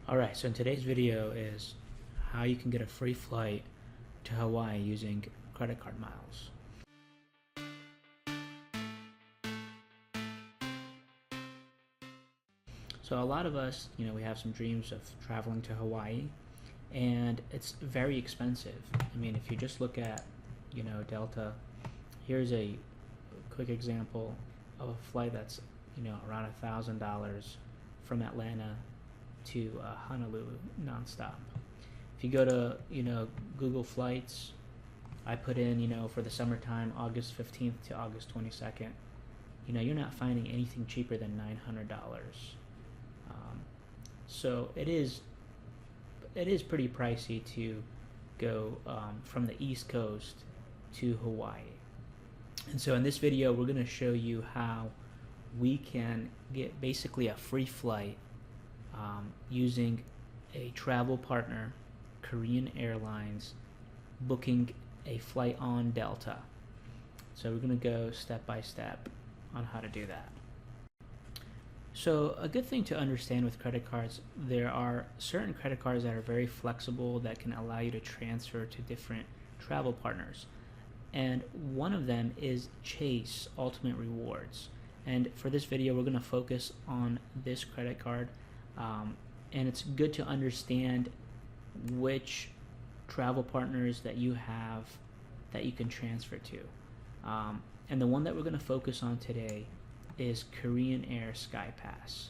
Alright, so in today's video is how you can get a free flight to Hawaii using credit card miles. So a lot of us, we have some dreams of traveling to Hawaii, and it's very expensive. I mean, if you just look at, Delta, here's a quick example of a flight that's, around $1,000 from Atlanta to Honolulu nonstop. If you go to, Google Flights, I put in, for the summertime, August 15th to August 22nd, you're not finding anything cheaper than $900. So it is pretty pricey to go from the East Coast to Hawaii. And so in this video, we're going to show you how we can get basically a free flight using a travel partner, Korean Airlines, booking a flight on Delta. So we're going to go step by step on how to do that. So a good thing to understand with credit cards, there are certain credit cards that are very flexible that can allow you to transfer to different travel partners. And one of them is Chase Ultimate Rewards. And for this video, we're going to focus on this credit card. And it's good to understand which travel partners that you have that you can transfer to. And the one that we're going to focus on today is Korean Air SkyPass.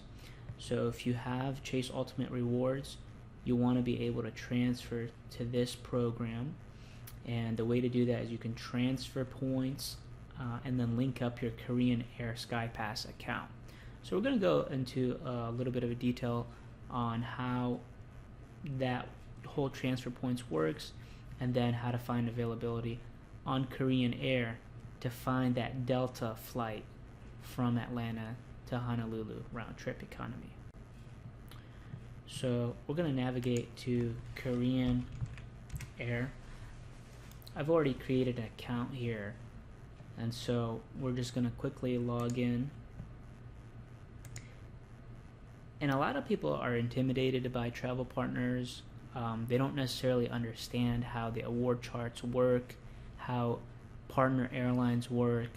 So if you have Chase Ultimate Rewards, you want to be able to transfer to this program. And the way to do that is you can transfer points and then link up your Korean Air SkyPass account. So we're going to go into a little bit of a detail on how that whole transfer points works, and then how to find availability on Korean Air to find that Delta flight from Atlanta to Honolulu round trip economy. So we're going to navigate to Korean Air. I've already created an account here, and so we're just going to quickly log in. And a lot of people are intimidated by travel partners. They don't necessarily understand how the award charts work, how partner airlines work.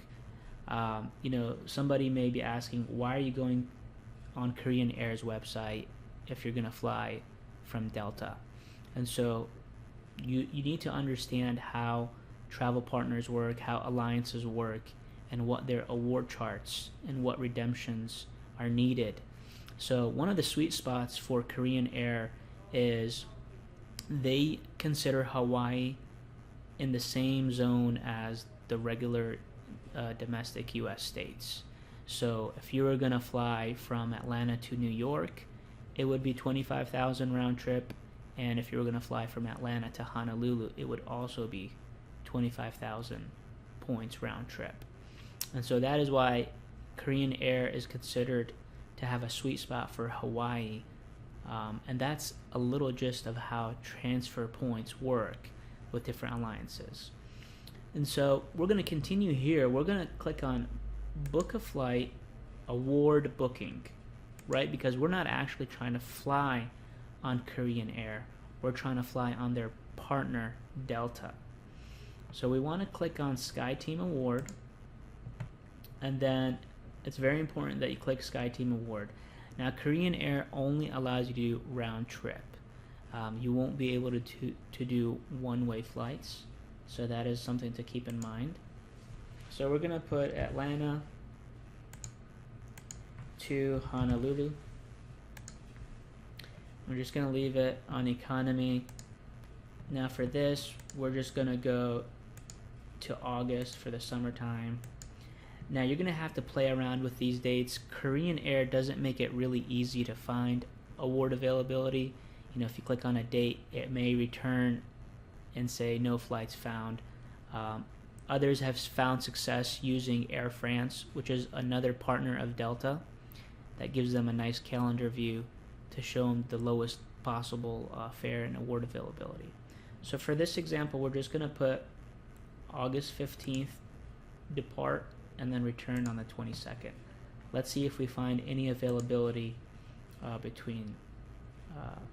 Somebody may be asking, why are you going on Korean Air's website if you're going to fly from Delta? And so you need to understand how travel partners work, how alliances work, and what their award charts and what redemptions are needed. So one of the sweet spots for Korean Air is they consider Hawaii in the same zone as the regular domestic U.S. states. So if you were going to fly from Atlanta to New York, it would be $25,000 round trip. And if you were going to fly from Atlanta to Honolulu, it would also be 25,000 points round trip. And so that is why Korean Air is considered to have a sweet spot for Hawaii. And that's a little gist of how transfer points work with different alliances. And so we're going to continue here. We're going to click on book a flight award booking, right? Because we're not actually trying to fly on Korean Air. We're trying to fly on their partner, Delta. So we want to click on SkyTeam Award, and then it's very important that you click SkyTeam Award. Now, Korean Air only allows you to do round trip. You won't be able to do one-way flights, so that is something to keep in mind. So we're going to put Atlanta to Honolulu. We're just going to leave it on economy. Now for this, we're just going to go to August for the summertime. Now you're going to have to play around with these dates. Korean Air doesn't make it really easy to find award availability. If you click on a date, it may return and say no flights found. Others have found success using Air France, which is another partner of Delta. That gives them a nice calendar view to show them the lowest possible fare and award availability. So for this example, we're just going to put August 15th depart and then return on the 22nd. Let's see if we find any availability between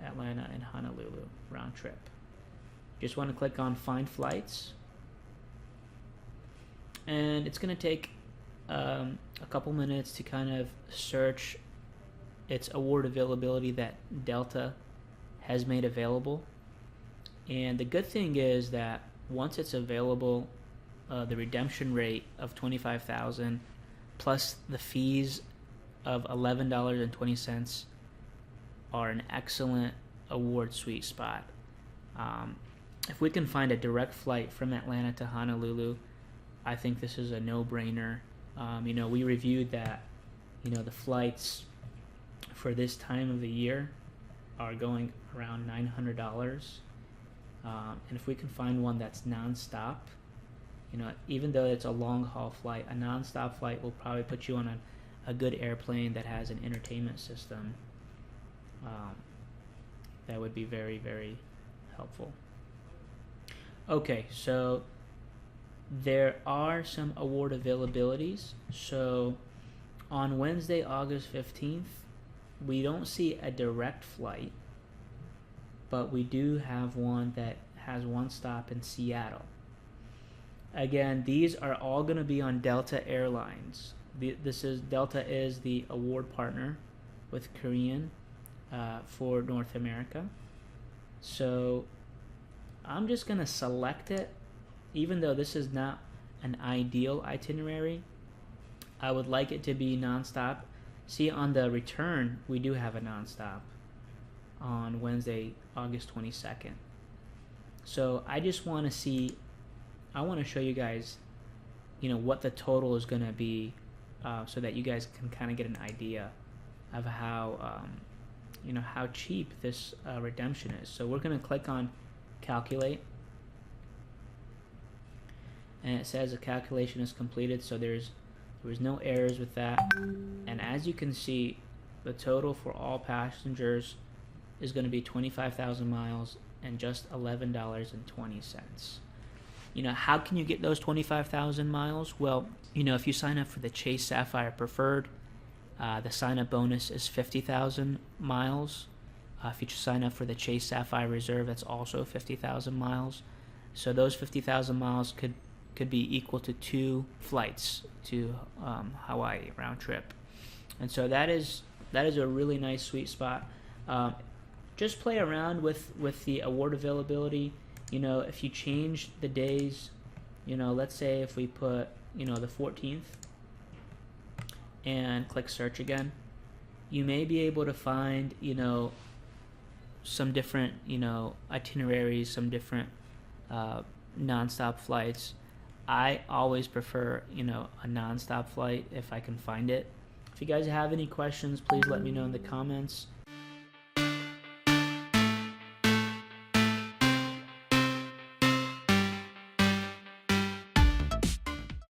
Atlanta and Honolulu round trip. Just want to click on Find Flights, and it's going to take a couple minutes to kind of search its award availability that Delta has made available. And the good thing is that once it's available, the redemption rate of $25,000 plus the fees of $11.20 are an excellent award sweet spot. If we can find a direct flight from Atlanta to Honolulu, I think this is a no-brainer. We reviewed that, the flights for this time of the year are going around $900. And if we can find one that's nonstop, even though it's a long-haul flight, a nonstop flight will probably put you on a good airplane that has an entertainment system. That would be very, very helpful. Okay, so there are some award availabilities. So on Wednesday, August 15th, we don't see a direct flight, but we do have one that has one stop in Seattle. Again, these are all going to be on Delta Airlines. Delta is the award partner with Korean for North America. So I'm just going to select it. Even though this is not an ideal itinerary, I would like it to be nonstop. See, on the return, we do have a nonstop on Wednesday, August 22nd. So I just want to see, I want to show you guys, what the total is going to be, so that you guys can kind of get an idea of how, how cheap this redemption is. So we're going to click on Calculate. And it says the calculation is completed, so there was no errors with that. And as you can see, the total for all passengers is going to be 25,000 miles and just $11.20. How can you get those 25,000 miles? Well, if you sign up for the Chase Sapphire Preferred, the sign-up bonus is 50,000 miles. If you sign up for the Chase Sapphire Reserve, that's also 50,000 miles. So those 50,000 miles could be equal to 2 flights to Hawaii round trip. And so that is a really nice sweet spot. Just play around with the award availability. If you change the days, let's say if we put the 14th and click search again, you may be able to find some different itineraries, some different nonstop flights. I always prefer, a nonstop flight if I can find it. If you guys have any questions, please let me know in the comments.